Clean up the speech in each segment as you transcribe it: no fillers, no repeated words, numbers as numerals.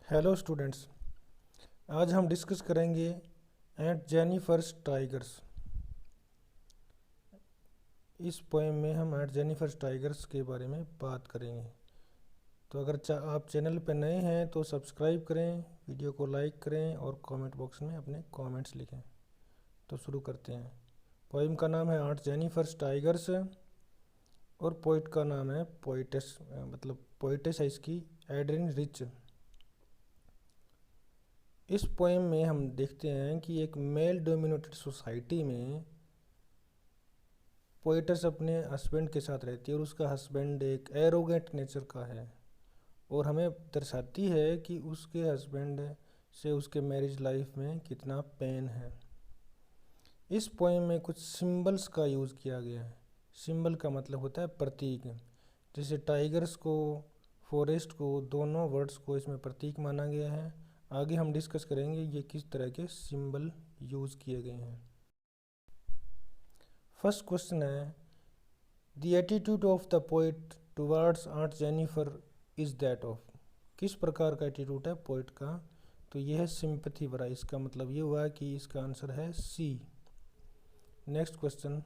Hello students. आज हम discuss करेंगे एट जेनिफर्स टाइगर्स। इस पोएम में हम एट जेनिफर्स टाइगर्स के बारे में बात करेंगे। तो अगर आप चैनल पर नए हैं तो सब्सक्राइब करें, वीडियो को लाइक करें और कमेंट बॉक्स में अपने कमेंट्स लिखें। तो शुरू करते हैं। पोएम का नाम है एट जेनिफर्स टाइगर्स और पोइट का नाम है पोइटेस, मतलब पोइटेस है इसकी एड्रिन रिच। इस पोएम में हम देखते हैं कि एक मेल डोमिनेटेड सोसाइटी में पोइटस अपने हस्बैंड के साथ रहती है और उसका हस्बैंड एक एरोगेंट नेचर का है और हमें दर्शाती है कि उसके हस्बैंड से उसके मैरिज लाइफ में कितना पेन है। इस पोएम में कुछ सिंबल्स का यूज़ किया गया है। सिंबल का मतलब होता है प्रतीक। जैसे टाइगर्स को, फॉरेस्ट को, दोनों वर्ड्स को इसमें प्रतीक माना गया है। आगे हम डिस्कस करेंगे ये किस तरह के सिंबल यूज़ किए गए हैं। फर्स्ट क्वेश्चन है, the attitude of the poet towards aunt Jennifer is that of. किस प्रकार का एटीट्यूड है पोइट का? तो यह है सिंपैथी भरा। इसका मतलब ये हुआ कि इसका आंसर है C. Next question,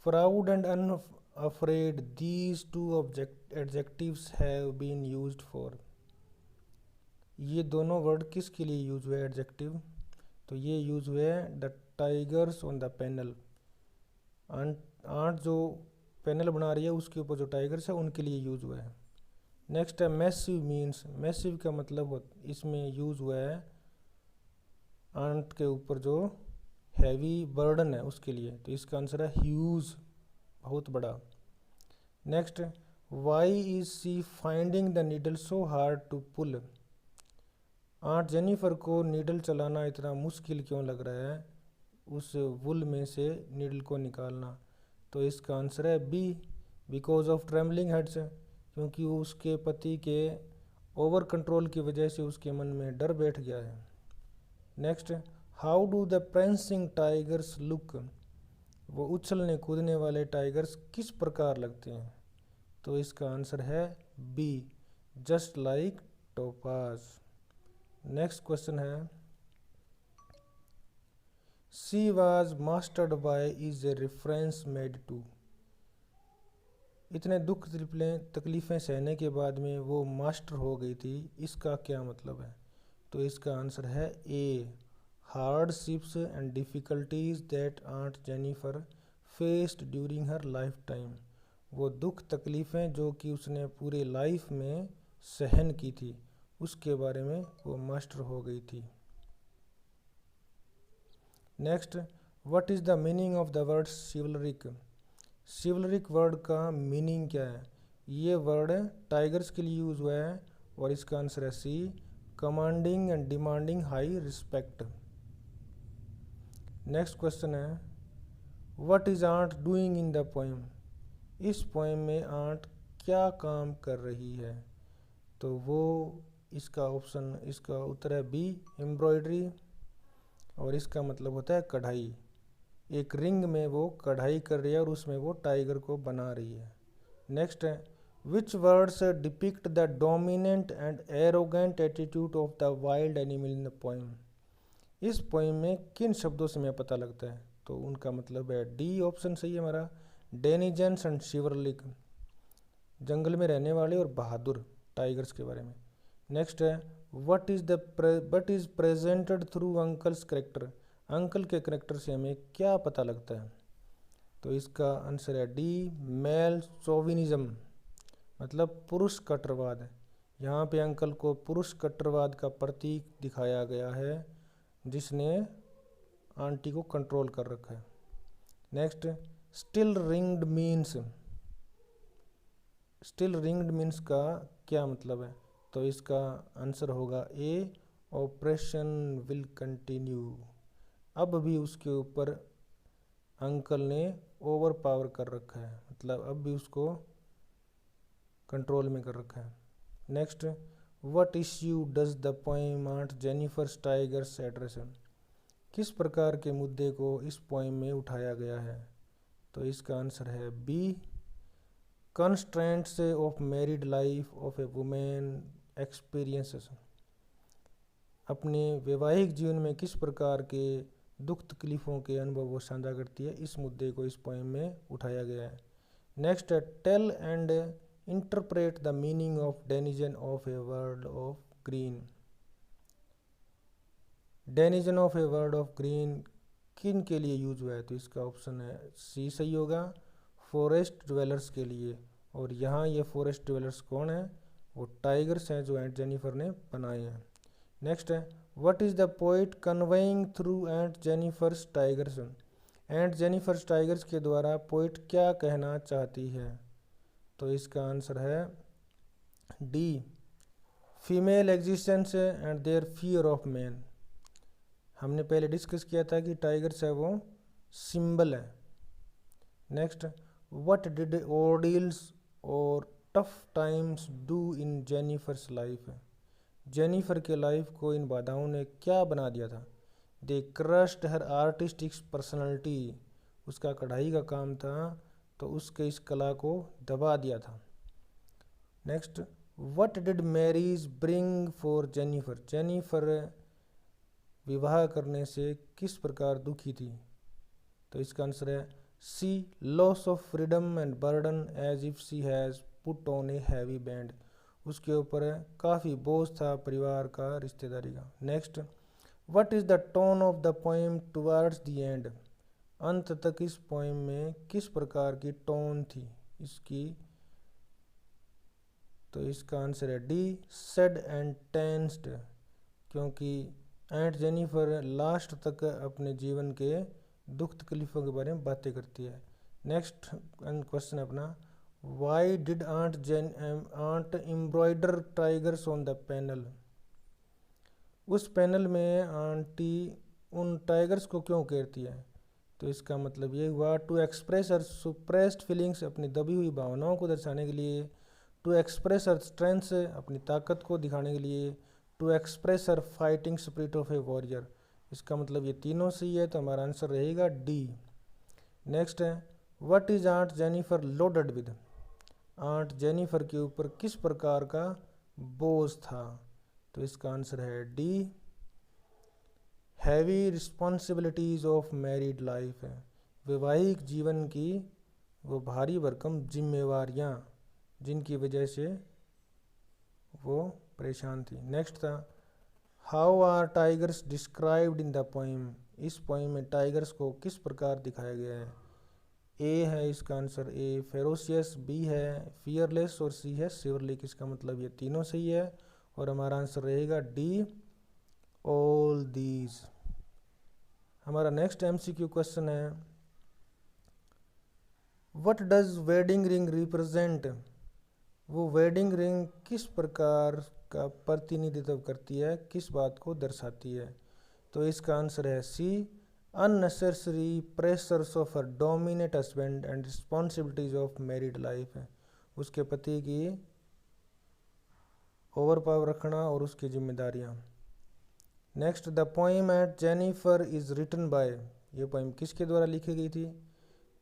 proud and unafraid these two adjectives have been used for. ये दोनों वर्ड किसके लिए यूज हुए एडजेक्टिव? तो ये यूज हुए the tigers on the panel. Aunt जो पैनल बना रही है उसके ऊपर जो टाइगर्स है उनके लिए यूज हुआ है। नेक्स्ट है मैसिव मीन्स। मैसिव का मतलब इसमें यूज हुआ है आंट के ऊपर जो हैवी बर्डन है उसके लिए। तो इसका आंसर है ह्यूज, बहुत बड़ा। Next, why is she finding the needle so hard to pull. Aunt Jennifer को नीडल चलाना इतना मुश्किल क्यों लग रहा है, उस वुल में से नीडल को निकालना। तो इसका आंसर है B, because of trembling heads. क्योंकि उसके पति के ओवर कंट्रोल की वजह से उसके मन में डर बैठ गया है। Next, how do the prancing tigers look. वो उछलने कूदने वाले टाइगर्स किस प्रकार लगते हैं? तो इसका आंसर है B, just like topaz. Next question है, she was mastered by is a reference made to. इतने दुख तकलीफ़ें सहने के बाद में वो मास्टर हो गई थी, इसका क्या मतलब है? तो इसका आंसर है A, hardships and difficulties that aunt Jennifer faced during her lifetime. वो दुख तकलीफ़ें जो कि उसने पूरे लाइफ में सहन की थी उसके बारे में वो मास्टर हो गई थी। Next, what is the meaning of the word chivalric. Chivalric word का मीनिंग क्या है? ये वर्ड टाइगर्स के लिए यूज हुआ है और इसका आंसर है C, commanding and demanding high respect. Next question है, what is aunt doing in the poem. इस पोएम में आंट क्या काम कर रही है? तो वो इसका उत्तर है बी, एम्ब्रॉयडरी। और इसका मतलब होता है कढ़ाई। एक रिंग में वो कढ़ाई कर रही है और उसमें वो टाइगर को बना रही है। नेक्स्ट है, विच words depict the dominant and arrogant attitude of the wild animal in the poem. इस पोएम में किन शब्दों से हमें पता लगता है? तो उनका मतलब है डी ऑप्शन सही है हमारा, डेनिजेंस एंड शिवरलिक, जंगल में रहने वाले और बहादुर टाइगर्स के बारे में। नेक्स्ट है, what is presented through uncle's character. Uncle के करेक्टर से हमें क्या पता लगता है? तो इसका आंसर है डी, मेल चोविनिज्म, मतलब पुरुष कट्टरवाद। यहाँ पे अंकल को पुरुष कट्टरवाद का प्रतीक दिखाया गया है जिसने आंटी को कंट्रोल कर रखा है। Next, still ringed means. Still ringed means का क्या मतलब है? तो इसका आंसर होगा ए, ऑपरेशन विल कंटिन्यू। अब भी उसके ऊपर अंकल ने ओवर पावर कर रखा है, मतलब अब भी उसको कंट्रोल में कर रखा है। Next, what issue does the poem aunt Jennifer's tigers address. किस प्रकार के मुद्दे को इस पोएम में उठाया गया है? तो इसका आंसर है B, constraints of married life of a women experiences. अपने वैवाहिक जीवन में किस प्रकार के दुख तकलीफ़ों के अनुभव वो साझा करती है, इस मुद्दे को इस पोएम में उठाया गया है। नेक्स्ट है tell and interpret the meaning of denizen of a world of green. Denizen of a world of green किन के लिए यूज हुआ है, तो इसका ऑप्शन है सी सही होगा, फॉरेस्ट ड्वेलर्स के लिए। और यहाँ ये फॉरेस्ट ड्वेलर्स कौन है, वो टाइगर्स हैं जो एंट जेनिफर ने बनाए हैं। नेक्स्ट है what is the poet conveying through ant Jennifer's tigers. Ant Jennifer's tigers के द्वारा पोइट क्या कहना चाहती है, तो इसका आंसर है D, female existence and their fear of man. हमने पहले डिस्कस किया था कि टाइगर्स है वो सिंबल है। नेक्स्ट व्हाट डिड ऑर्डिल्स और tough times do in Jennifer's life. Jennifer के लाइफ को इन बाधाओं ने क्या बना दिया था। दे क्रश्ड हर आर्टिस्टिक पर्सनैलिटी, उसका कढ़ाई का काम था तो उसके इस कला को दबा दिया था। Next what did marriage bring for Jennifer. Jennifer विवाह करने से किस प्रकार दुखी थी, तो इसका आंसर है C, loss of freedom and burden as if she has put on a heavy band. उसके ऊपर काफ़ी बोझ था परिवार का, रिश्तेदारी का। Next what is the tone of the poem towards the end. अंत तक इस पोएम में किस प्रकार की टोन थी इसकी, तो इसका आंसर है डी, सैड एंड टेंस्ड, क्योंकि एंट जेनिफर लास्ट तक अपने जीवन के दुख तकलीफ़ों के बारे में बातें करती है। नेक्स्ट क्वेश्चन अपना why did aunt embroider tigers on the panel. उस पैनल में आंटी उन टाइगर्स को क्यों घेरती है, तो इसका मतलब ये हुआ to express her suppressed feelings, अपनी दबी हुई भावनाओं को दर्शाने के लिए। टू एक्सप्रेस हर स्ट्रेंथ्स, अपनी ताकत को दिखाने के लिए। To express her fighting spirit of a warrior. इसका मतलब ये तीनों सही है, तो हमारा आंसर रहेगा डी। नेक्स्ट है what is aunt Jennifer loaded with. Aunt Jennifer के ऊपर किस प्रकार का बोझ था, तो इसका आंसर है D, heavy responsibilities of married life है। वैवाहिक जीवन की वो भारी भरकम जिम्मेवारियाँ जिनकी वजह से वो परेशान थी। नेक्स्ट था how are tigers described in the poem. इस पोइम में टाइगर्स को किस प्रकार दिखाया गया है। ए है इसका आंसर ए, फेरोशियस, बी है फियरलेस और सी है सिवरलिक। इसका मतलब ये तीनों सही है और हमारा आंसर रहेगा डी, ऑल दीज। हमारा नेक्स्ट एमसीक्यू क्वेश्चन है what does wedding ring represent. वो वेडिंग रिंग किस प्रकार का प्रतिनिधित्व करती है, किस बात को दर्शाती है, तो इसका आंसर है C, unnecessary pressures of a dominate husband and responsibilities of married life है। उसके पति की ओवर पावर रखना और उसकी जिम्मेदारियाँ। Next the poem aunt Jennifer is written by. ये पोइम किसके द्वारा लिखी गई थी,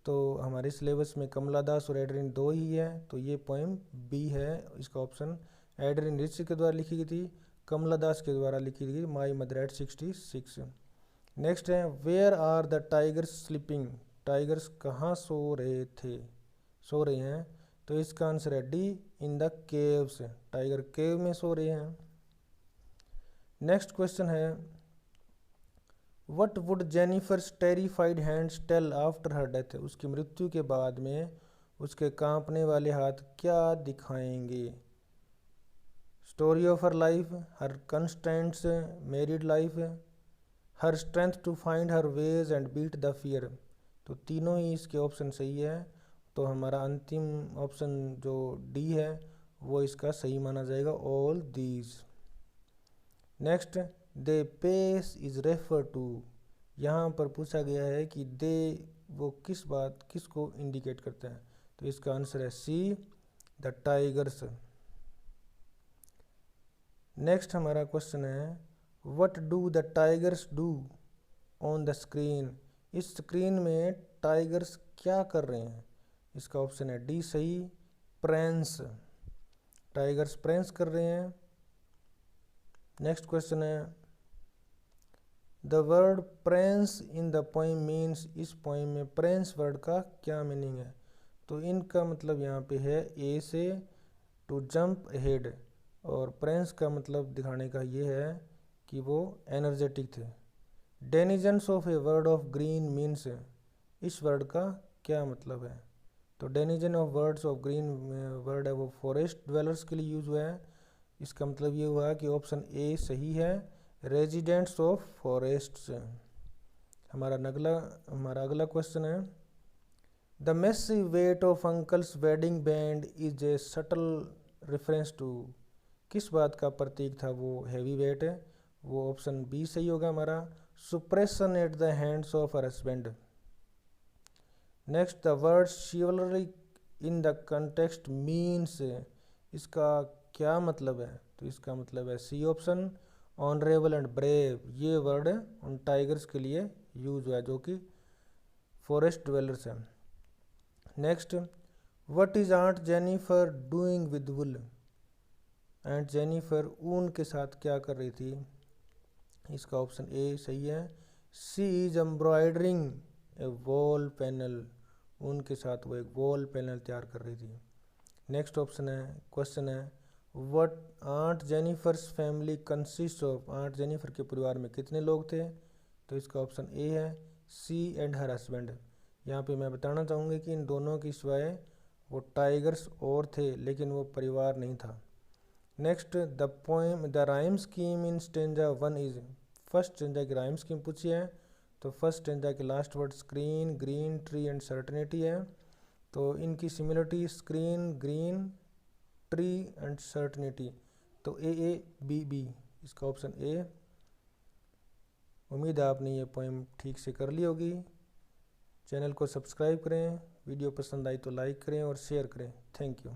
तो हमारे सिलेबस में कमला दास और एडरिन दो ही है, तो ये पोइम बी है इसका ऑप्शन। एडरिन रिच के द्वारा लिखी गई थी, कमला दास के द्वारा लिखी गई माई मदर एट 66। नेक्स्ट है where are the tigers sleeping. Tigers कहाँ सो रहे हैं, तो इसका आंसर है D, in the caves. Tiger cave में सो रहे हैं। नेक्स्ट क्वेश्चन है what would Jennifer's terrified hands tell after her death. उसकी मृत्यु के बाद में उसके कांपने वाले हाथ क्या दिखाएंगे। Story of her life, her constants married life, her strength to find her ways and beat the fear. तो तीनों ही इसके ऑप्शन सही है, तो हमारा अंतिम ऑप्शन जो डी है वो इसका सही माना जाएगा, all these. Next they pace is refer to. यहाँ पर पूछा गया है कि दे वो किसको इंडिकेट करता है, तो इसका आंसर है सी, द टाइगर्स। नेक्स्ट हमारा क्वेश्चन है what do the tigers do on the screen. इस स्क्रीन में टाइगर्स क्या कर रहे हैं, इसका ऑप्शन है डी सही, प्रेंस। टाइगर्स प्रेंस कर रहे हैं। नेक्स्ट क्वेश्चन है the word प्रेंस in the poem means, इस पोइम में प्रेंस वर्ड का क्या मीनिंग है? तो इनका मतलब यहाँ पे है ए से टू जंप अहेड, और प्रेंस का मतलब दिखाने का ये है कि वो एनर्जेटिक थे। Denizens of a word of green means, इस वर्ड का क्या मतलब है? तो denizen of words of green word है वो फॉरेस्ट ड्वेलर्स के लिए यूज हुआ है। इसका मतलब ये हुआ कि ऑप्शन ए सही है, रेजिडेंट्स ऑफ फॉरेस्ट्स। हमारा अगला क्वेश्चन है, the massive weight of uncle's wedding band is a subtle reference to, किस बात का प्रतीक था वो हैवी वेट है? वो ऑप्शन बी सही होगा हमारा, suppression at the hands of her husband. Next, the word chivalry in the context means, इसका क्या मतलब है? तो इसका मतलब है C option, honourable and brave. ये वर्ड उन टाइगर्स के लिए यूज हुआ है जो कि फॉरेस्ट ड्वेलर्स हैं। नेक्स्ट, what is aunt Jennifer doing with wool, aunt Jennifer ऊन के साथ क्या कर रही थी? इसका ऑप्शन ए सही है, C is embroidering a wall panel, ऊन के साथ वो एक वॉल पैनल तैयार कर रही थी। नेक्स्ट क्वेश्चन है, what aunt Jennifer's family consist of, aunt Jennifer के परिवार में कितने लोग थे? तो इसका ऑप्शन ए है, सी एंड हर हस्बैंड। यहाँ पे मैं बताना चाहूँगी कि इन दोनों की सिवाय वो टाइगर्स और थे, लेकिन वो परिवार नहीं था। Next, the poem the rhyme scheme in stanza 1 is, first stanza की राइम स्कीम पूछी है। तो फर्स्ट स्टेंजा के last word screen, green, tree and certainty है। तो इनकी similarity screen, green, tree and certainty, तो ए बी बी, इसका ऑप्शन ए। उम्मीद है आपने ये पोएम ठीक से कर ली होगी। चैनल को सब्सक्राइब करें, वीडियो पसंद आई तो लाइक करें और शेयर करें। Thank you.